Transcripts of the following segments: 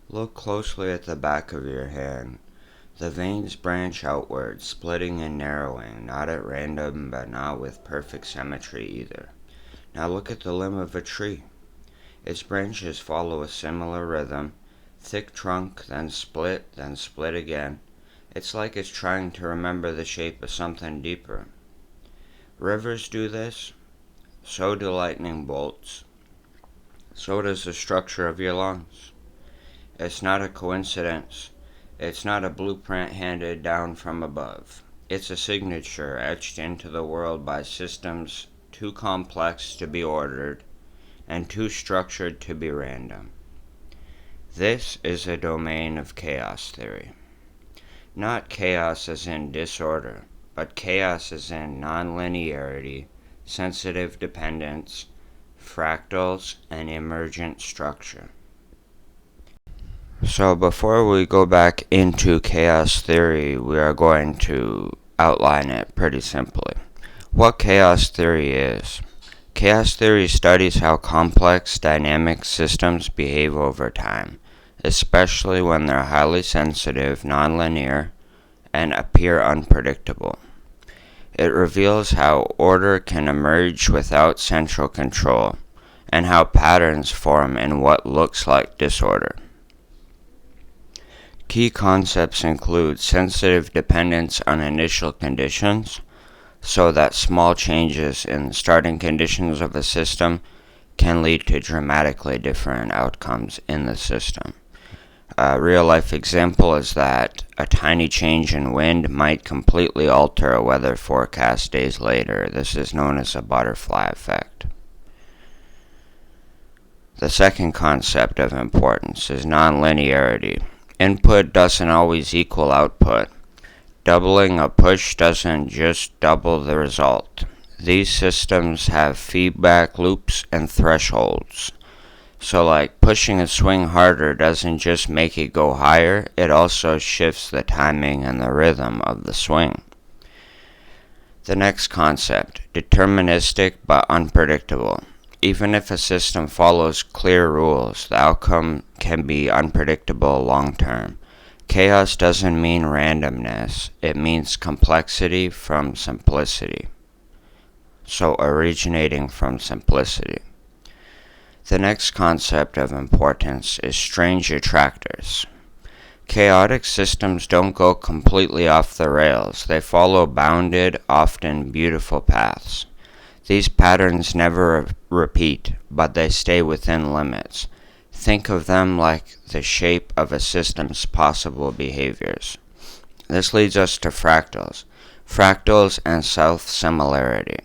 Look closely at the back of your hand. The veins branch outward, splitting and narrowing, not at random, but not with perfect symmetry either. Now look at the limb of a tree. Its branches follow a similar rhythm. Thick trunk, then split again. It's like it's trying to remember the shape of something deeper. Rivers do this. So do lightning bolts. So does the structure of your lungs. It's not a coincidence. It's not a blueprint handed down from above. It's a signature etched into the world by systems too complex to be ordered and too structured to be random. This is a domain of chaos theory. Not chaos as in disorder, but chaos as in nonlinearity, sensitive dependence, fractals, and emergent structure. So before we go back into chaos theory, we are going to outline it pretty simply. What chaos theory is. Chaos theory studies how complex dynamic systems behave over time, especially when they're highly sensitive, nonlinear, and appear unpredictable. It reveals how order can emerge without central control, and how patterns form in what looks like disorder. Key concepts include sensitive dependence on initial conditions, so that small changes in starting conditions of a system can lead to dramatically different outcomes in the system. A real-life example is that a tiny change in wind might completely alter a weather forecast days later. This is known as a butterfly effect. The second concept of importance is nonlinearity. Input doesn't always equal output. Doubling a push doesn't just double the result. These systems have feedback loops and thresholds. So like pushing a swing harder doesn't just make it go higher, it also shifts the timing and the rhythm of the swing. The next concept, deterministic but unpredictable. Even if a system follows clear rules, the outcome can be unpredictable long term. Chaos doesn't mean randomness, it means complexity from simplicity. So originating from simplicity. The next concept of importance is strange attractors. Chaotic systems don't go completely off the rails, they follow bounded, often beautiful paths. These patterns never repeat, but they stay within limits. Think of them like the shape of a system's possible behaviors. This leads us to fractals. Fractals and self-similarity.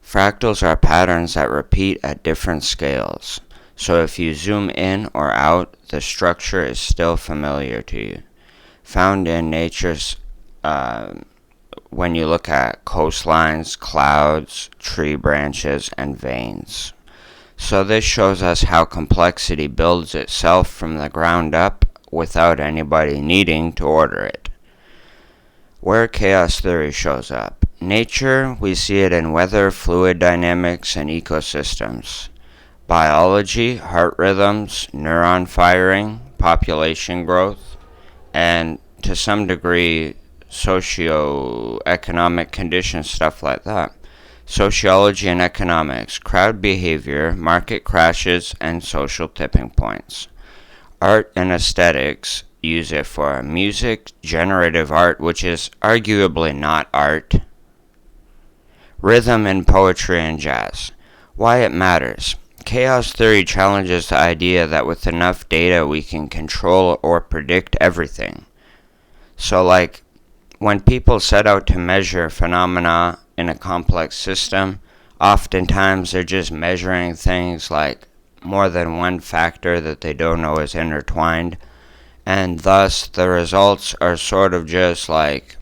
Fractals are patterns that repeat at different scales. So if you zoom in or out, the structure is still familiar to you. Found in nature's when you look at coastlines, clouds, tree branches, and veins. So this shows us how complexity builds itself from the ground up without anybody needing to order it. Where chaos theory shows up. Nature, we see it in weather, fluid dynamics, and ecosystems. Biology, heart rhythms, neuron firing, population growth, and to some degree socio-economic conditions, stuff like that. Sociology and economics, crowd behavior, market crashes, and social tipping points. Art and aesthetics, use it for music, generative art, which is arguably not art. Rhythm in poetry and jazz. Why it matters. Chaos theory challenges the idea that with enough data we can control or predict everything. So like, when people set out to measure phenomena in a complex system, oftentimes they're just measuring things like more than one factor that they don't know is intertwined, and thus the results are sort of just like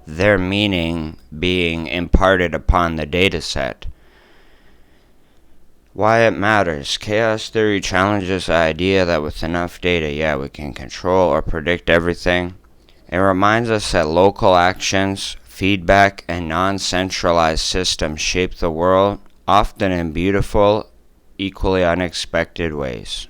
their meaning being imparted upon the data set. Why it matters. Chaos theory challenges the idea that with enough data, we can control or predict everything. It reminds us that local actions, feedback, and non-centralized systems shape the world, often in beautiful, equally unexpected ways.